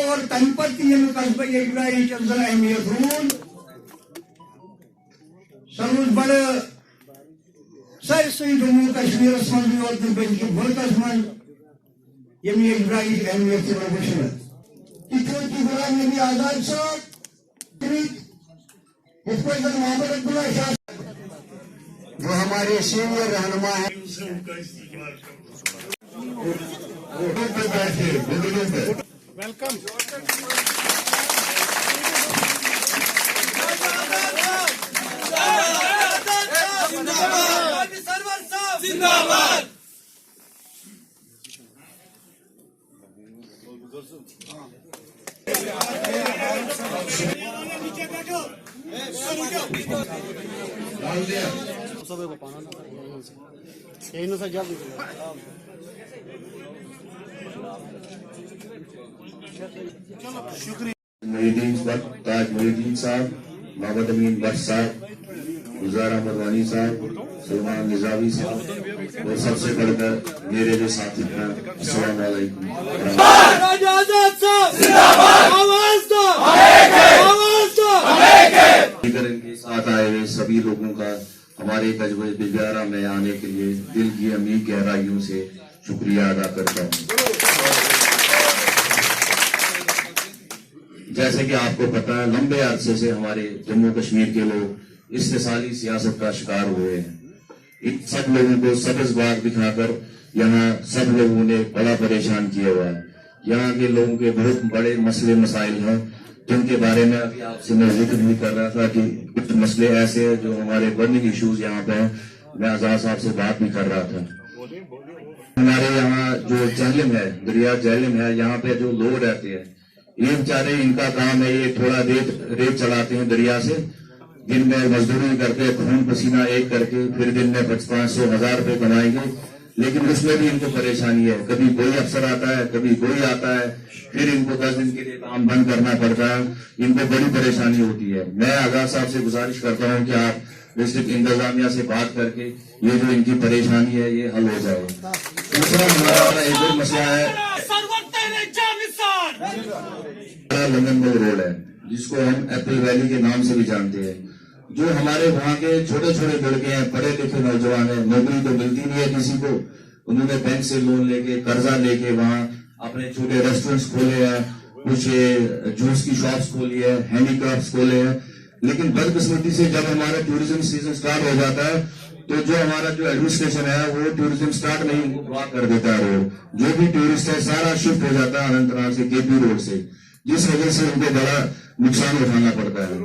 اور تم پتہ قصبہ ابراہیم زن اہمیت رود سہ روز بڑ سرسے جموں کشمیر من بلکہ ملکس من یم ابراہیم اہمیت سے وچھنت یہ غلام نبی آزاد صاحب محمد عبداللہ شاہ وہ ہمارے سینئر رہنما ہیں. ویلکم. زندہ باد. محی تاج محی الدین صاحب، محمد امین بٹ صاحب، گلزار احمد وانی صاحب، سلمان نظامی صاحب اور سب سے بڑھ کر میرے جو ساتھی ہیں، السلام علیکم. ان کے ساتھ آئے ہوئے سبھی لوگوں کا ہمارے قصبہ بجبیارہ میں آنے کے لیے دل کی عمیق گہرائیوں سے شکریہ ادا کرتا ہوں. جیسے کہ آپ کو پتا ہے، لمبے عرصے سے ہمارے جموں کشمیر کے لوگ استحصالی سیاست کا شکار ہوئے ہیں. سب لوگوں کو سبز باغ دکھا کر یہاں سب لوگوں نے بڑا پریشان کیا ہوا ہے. یہاں کے لوگوں کے بہت بڑے مسئلے مسائل ہیں جن کے بارے میں ابھی آپ سے میں ذکر بھی کر رہا تھا کہ کچھ مسئلے ایسے ہیں جو ہمارے برننگ ایشوز یہاں پہ ہیں. میں آزاد صاحب سے بات بھی کر رہا تھا. ہمارے یہاں جو جہلم ہے، دریا جہلم ہے، یہاں پہ جو لوگ رہتے ہیں یہ بیچارے، ان کا کام ہے یہ تھوڑا ریت چلاتے ہیں دریا سے. دن میں مزدوری کرتے خون پسینہ ایک کر کے، پھر دن میں 500 1000 روپے کمائیں گے. لیکن اس میں بھی ان کو پریشانی ہے. کبھی کوئی افسر آتا ہے، کبھی کوئی آتا ہے، پھر ان کو 10 دن کے لیے کام بند کرنا پڑتا ہے. ان کو بڑی پریشانی ہوتی ہے. میں آزاد صاحب سے گزارش کرتا ہوں کہ آپ ڈسٹرکٹ انتظامیہ سے بات کر کے یہ جو ان کی پریشانی ہے یہ حل ہو جائے. دوسرا ہمارا ایک اور مسئلہ ہے لندن مل روڈ ہے، جس کو ہم ایپل ویلی کے نام سے بھی جانتے ہیں. جو ہمارے وہاں کے چھوٹے چھوٹے لڑکے ہیں، پڑھے لکھے نوجوان ہیں، نوکری تو ملتی نہیں ہے کسی کو. انہوں نے بینک سے لون لے کے، قرضہ لے کے وہاں اپنے چھوٹے ریسٹورینٹس کھولے ہیں، کچھ جوس کی شاپس کھولی ہے، ہینڈی کرافٹس کھولے ہیں. لیکن بدقسمتی سے جب ہمارا ٹورزم سیزن سٹارٹ ہو جاتا ہے تو جو ہمارا جو ایڈمنسٹریشن ہے وہ ٹورزم سٹارٹ نہیں بلاک کر دیتا ہے. روڈ جو بھی ٹورسٹ ہے سارا شفٹ ہو جاتا ہے اننت ناگ سے، کے پی روڈ سے، جس وجہ سے ان کو بڑا نقصان اٹھانا پڑتا ہے.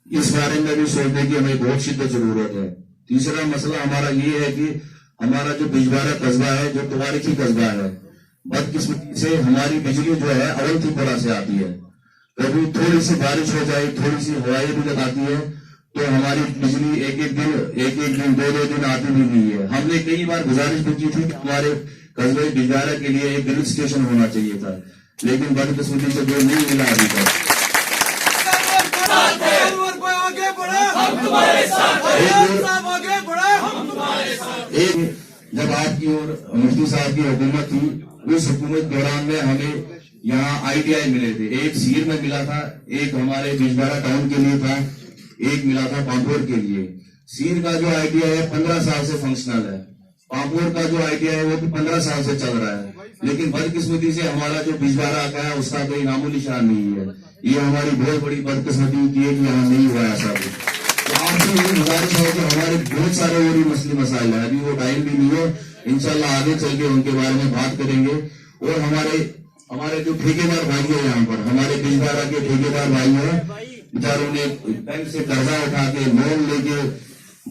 اس بارے میں بھی سوچنے کی ہمیں بہت شدت ضرورت ہے. تیسرا مسئلہ ہمارا یہ ہے کہ ہمارا جو بجبیارہ قصبہ ہے جو تواریخی قصبہ ہے، بدقسمتی سے ہماری بجلی جو ہے اولتھی پورہ سے آتی ہے. کبھی تھوڑی سی بارش ہو جائے، تھوڑی سی ہوائیں بھی لگاتی ہے تو ہماری بجلی ایک ایک دن 2 دن آتی بھی نہیں ہے. ہم نے کئی بار گزارش بھی کی تھی کہ ہمارے قصبہ بجبیارہ کے لیے ایک گرل اسٹیشن ہونا چاہیے تھا، لیکن بدقسمتی سے جو نہیں ملا ابھی تک. جب آپ کی اور مفتی صاحب کی حکومت تھی، اس حکومت دوران میں ہمیں یہاں ITI ملے تھے. ایک سیر میں ملا تھا، ایک ہمارے بجبیارہ ٹاؤن کے لیے تھا، ایک ملا تھا پامپور کے لیے. سیر کا جو ITI ہے 15 سال سے فنکشنل ہے، پامپور کا جو ITI ہے وہ بھی 15 سال سے چل رہا ہے. لیکن بدقسمتی سے ہمارا جو بجبیارہ کا ہے اس کا کوئی نام و نشان نہیں ہے. یہ ہماری بہت بڑی بدقسمتی کی ہے کہ یہاں نہیں ہوا ایسا کچھ. تو آپ سے یہ گزارش ہے کہ ہمارے بہت سارے اور بھی مسئلے مسائل ہیں، ابھی وہ ٹائم بھی نہیں ہے. انشاءاللہ آگے چل کے ان کے بارے میں بات کریں گے. اور ہمارے جو ٹھیکیدار بھائی ہیں یہاں پر، ہمارے بجبیارہ کے ٹھیکیدار بھائی ہیں، بیچاروں نے بینک سے قرضہ اٹھا کے لون لے کے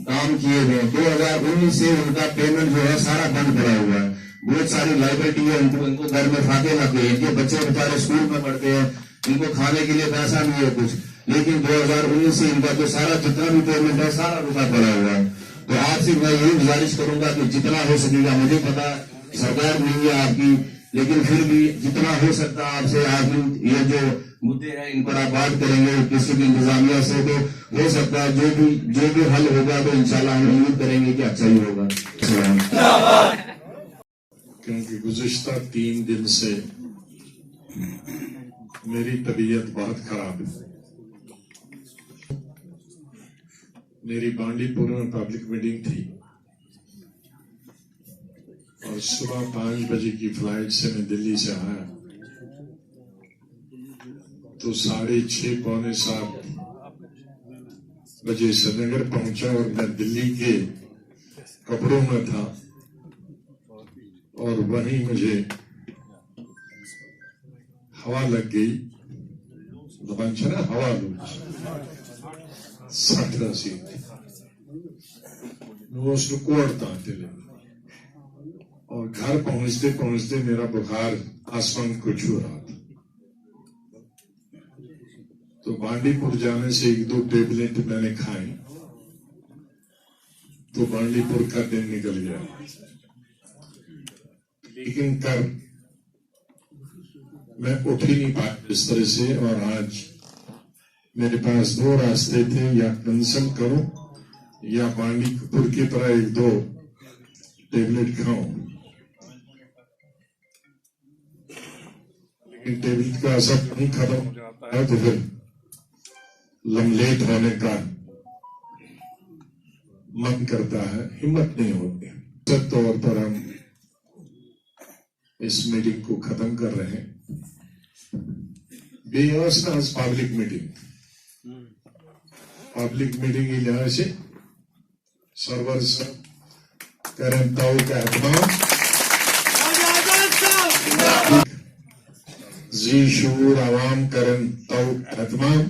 کام کیے ہوئے. 2019 سے ان کا پیمنٹ جو ہے سارا بند پڑا ہوا ہے. بہت ساری لائبلٹی ہے، ان کو گھر میں فاقے لگے ہیں. ان کے بچے بیچارے اسکول میں پڑھتے ہیں، ان کو کھانے کے لیے پیسہ نہیں ہے کچھ. لیکن 2019 سے ان کا جو سارا جتنا بھی پیمنٹ ہے سارا رکا پڑا ہوا ہے. تو آپ سے میں یہی گزارش کروں گا کہ جتنا ہو سکے گا، مجھے پتا سرکار نہیں ہے آپ کی، لیکن پھر بھی جتنا ہو سکتا آپ سے آپ یہ جو مدعے ہیں ان پر آپ بات کریں گے ڈسٹرکٹ انتظامیہ سے، تو ہو سکتا ہے جو بھی حل ہوگا تو انشاءاللہ ہم امید کریں گے کہ اچھا ہی ہوگا. क्योंकि गुज़िश्ता 3 दिन से मेरी तबीयत बहुत खराब है। मेरी बांडीपुर में पब्लिक मीटिंग थी और सुबह 5 बजे की फ्लाइट से मैं दिल्ली से आया तो 6:30 पौने 7 बजे श्रीनगर पहुंचा और मैं दिल्ली के कपड़ों में था और वहीं मुझे हवा लग गई। दबंचना हवा लूज साठरा सी मैं उसको कोड़ता दिले और घर पहुंचते पहुंचते मेरा बुखार आसमान को छू रहा था। तो बांडीपुर जाने से 1-2 टेबलेट मैंने खाई तो बांडीपुर का दिन निकल गया। लेकिन कर मैं उठ ही नहीं पाया इस तरह से और आज मेरे पास 2 रास्ते थे, या कैंसिल करूं या बांडीपुर की तरह 1-2 टेबलेट खाऊं। लेकिन टेबलेट का असर नहीं खत्म हो जाता है तो फिर लमलेट होने का मन करता है, हिम्मत नहीं होती। निश्चित तौर पर हम इस मीटिंग को खत्म कर रहे हैं। बेवस्ता पब्लिक मीटिंग की लिहाज से सर्वर करें ताऊ का एहतमाम जी शूर आवाम करें ताऊ एहतमाम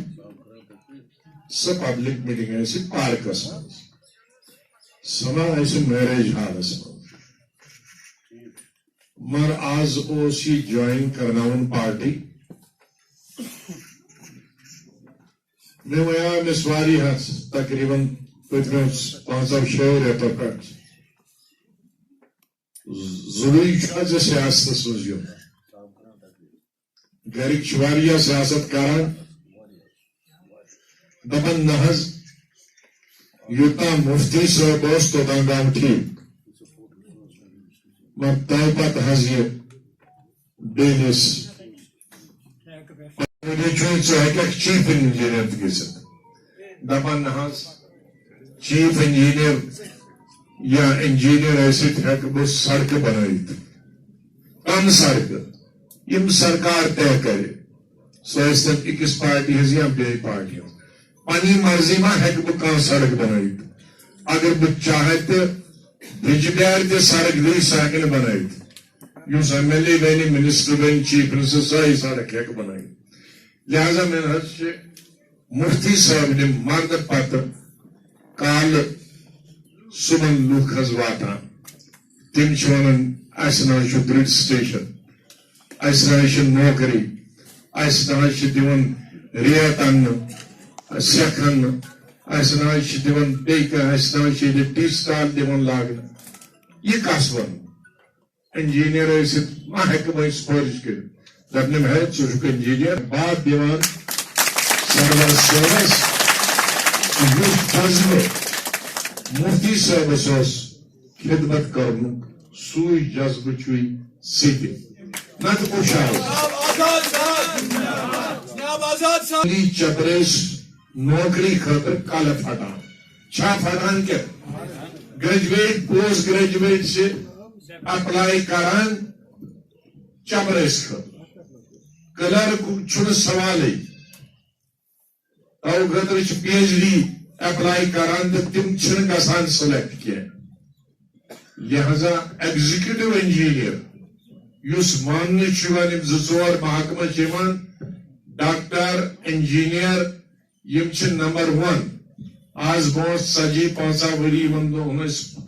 सब पब्लिक मीटिंग ऐसे पार्क समा ऐसे मैरिज हाल मर आज ओसी ज्वाइन करना पार्टी मैं वहां मिसवारी तकरीबन 5-6 रेतों पे ज़रूरी सियासत सोचो गरिक वारिया सियासत करान दपन नहज युता मुफ्ती साहब तो गांव ठीक मर तयपत हज ये बेलिस चीफ इंजीनियर दपन नहज चीफ इंजीनियर या इंजीनियर ऐसे बस सड़क बनाई कम सड़क यम सरकार तय करे सो अकिस पार्टी हज या बे पार्टी पनी मर्जी मा हेक बह कह सड़क बनाई अगर बह चाहे तो बिजबियार ते सड़क दी सह बनाई युस MLA बनी मिनिस्टर बनी चीफ मिनिस्टर सही सड़क हेक बनाई लिहाजा मैं मुफ्ती साहब ने मर्द पत काल सुबह लुक हज वातान तिम वन ग्रिड स्टेशन नौकरी दिवन रियात अन्न सेख अन्न दिवन टी स्टाल दिवन लागन यह कस वन इंजीनियर मा हेक फर्ज कर दपन है चुक इंजीनियर बात दिवान सर्वर सर्वस मुफ्ती साहबस खिदमत कर सूई जज्ब चुई सीधे नत खुशहाल चपरेस नौकरी खतर कल फटान छा फटान क्या ग्रेजुएट पोस्ट ग्रेजुएट से अप्लाई करान चपरेस खतर क्लर्क छुन सवाल तव खतर PhD अप्लाई करान तो तिम छन गसान सेलेक्ट किया लिहाजा एग्जीक्यूटिव इंजीनियर युस मान 2-4 महकमा डॉक्टर इंजीनियर यम नंबर 1 आज बहुत 40-50 वरी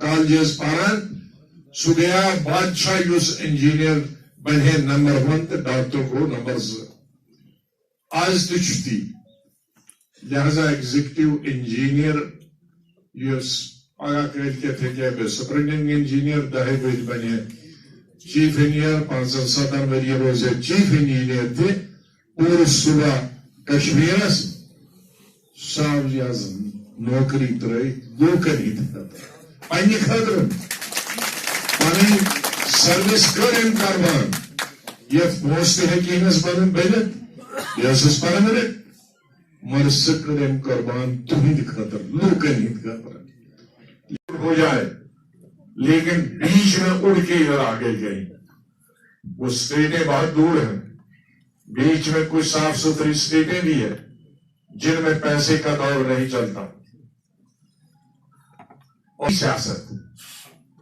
कॉलेज पारान सह गया बादशाह युस इंजीनियर बने नंबर 1 तो डॉक्टर को नंबर 2 आज ती लिहाजा एग्जीक्यूटिव इंजीनियर युस पगह कल सुपरिटेंडेंट इंजीनियर 10 बज बने चीफ इंजीनियर 5-7 वरी रोज चीफ इंजीनियर थे पूरे सुबह कश्मीर साहब नौकरी त्र लूकन पन्ने खतर पन Service-Köln Karban. Jetzt musste Hekinas Baran Benet. Jesus Paranere. Marsikadem Karban Tuhid Khatar. Lukan Hid Khatar. हो जाए, लेकिन बीच में उड़ के इधर आगे गई। वो स्टेटें बहुत दूर हैं, बीच में कुछ साफ सुथरी स्टेटें भी है जिनमें पैसे का दौर नहीं चलता। और सियासत,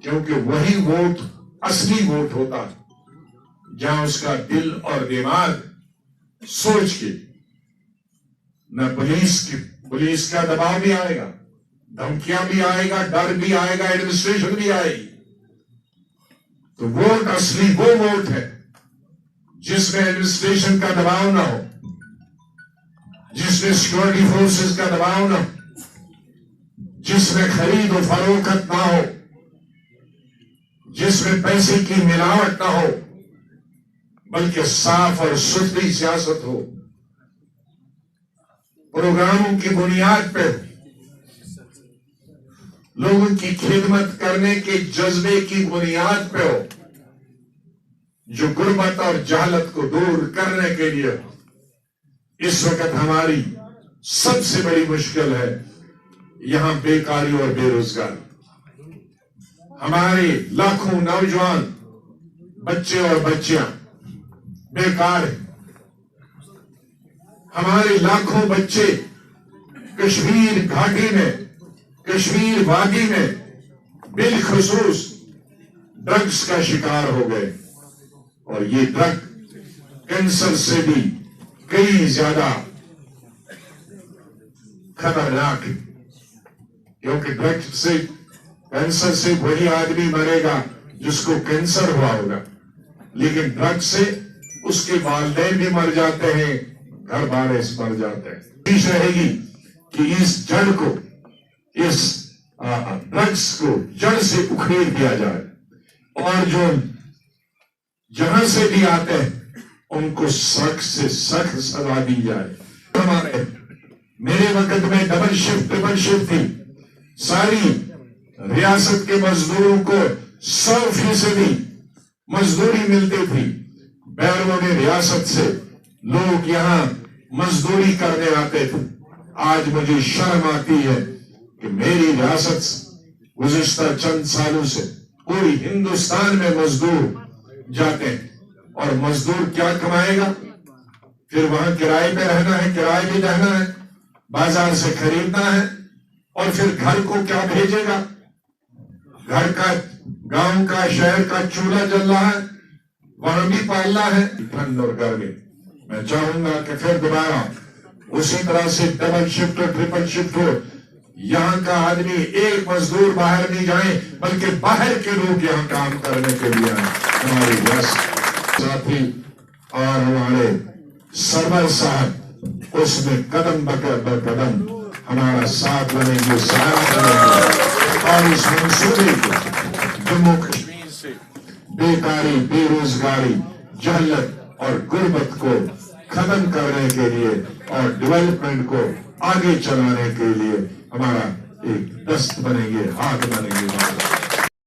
क्योंकि वही वोट असली वोट होता है जहां उसका दिल और दिमाग सोच के न पुलिस का दबाव भी आएगा, धमकियां भी आएगा, डर भी आएगा, एडमिनिस्ट्रेशन भी आएगी। तो वोट असली वो वोट है जिसमें एडमिनिस्ट्रेशन का दबाव ना हो, जिसमें सिक्योरिटी फोर्सेस का दबाव ना हो, जिसमें खरीद और फरोख्त ना हो, जिसमें पैसे की मिलावट ना हो, बल्कि साफ और सुथरी सियासत हो, प्रोग्रामों की बुनियाद पे लोगों की खिदमत करने के जज्बे की बुनियाद पे हो, जो गुर्बत और जहालत को दूर करने के लिए इस वक्त हमारी सबसे बड़ी मुश्किल है यहां बेकारी और बेरोजगारी। हमारे लाखों नौजवान बच्चे और बच्चियां बेकार हैं। हमारे लाखों बच्चे कश्मीर घाटी में, कश्मीर वादी में बिलखुसूस ड्रग्स का शिकार हो गए, और ये ड्रग कैंसर से भी कई ज्यादा खतरनाक है, क्योंकि ड्रग्स से, कैंसर से वही आदमी मरेगा जिसको कैंसर हुआ होगा, लेकिन ड्रग्स से उसके वालिदैन भी मर जाते हैं, घर वाले मर जाते हैं। कोशिश रहेगी कि इस जड़ को, इस ड्रग्स को जड़ से उखेड़ दिया जाए, और जो जहां से भी आते हैं उनको सख्त से सख्त सजा दी जाए। हमारे मेरे वक्त में डबल शिफ्ट ट्रिपल शिफ्ट थी, सारी रियासत के मजदूरों को 100% मजदूरी मिलती थी। बैरून रियासत से लोग यहाँ मजदूरी करने आते थे। आज मुझे शर्म आती है कि मेरी रियासत गुज़िश्ता चंद सालों से पूरी हिंदुस्तान में मजदूर जाते हैं, और मजदूर क्या कमाएगा? फिर वहां किराए पे रहना है, किराए भी रहना है, बाजार से खरीदना है, और फिर घर को क्या भेजेगा? घर का, गांव का, शहर का चूल्हा जल रहा है, वहां भी पालना है, ठंड और गर्मी। मैं चाहूंगा कि फिर दोबारा उसी तरह से डबल शिफ्ट और ट्रिपल शिफ्ट हो। यहाँ का आदमी, एक मजदूर बाहर नहीं जाए, बल्कि बाहर के लोग यहाँ काम करने के लिए आए। हमारी साथी और हमारे सरवर साहब उसमें कदम ब कदम हमारा साथ बनेंगे, सहारा बनेंगे, और इस मंसूबे को जम्मू कश्मीर से बेकारी, बेरोजगारी, जहलत और गुर्बत को खत्म करने के लिए और डेवलपमेंट को आगे चलाने के लिए हमारा एक दस्त बनेंगे, हाथ बनेंगे।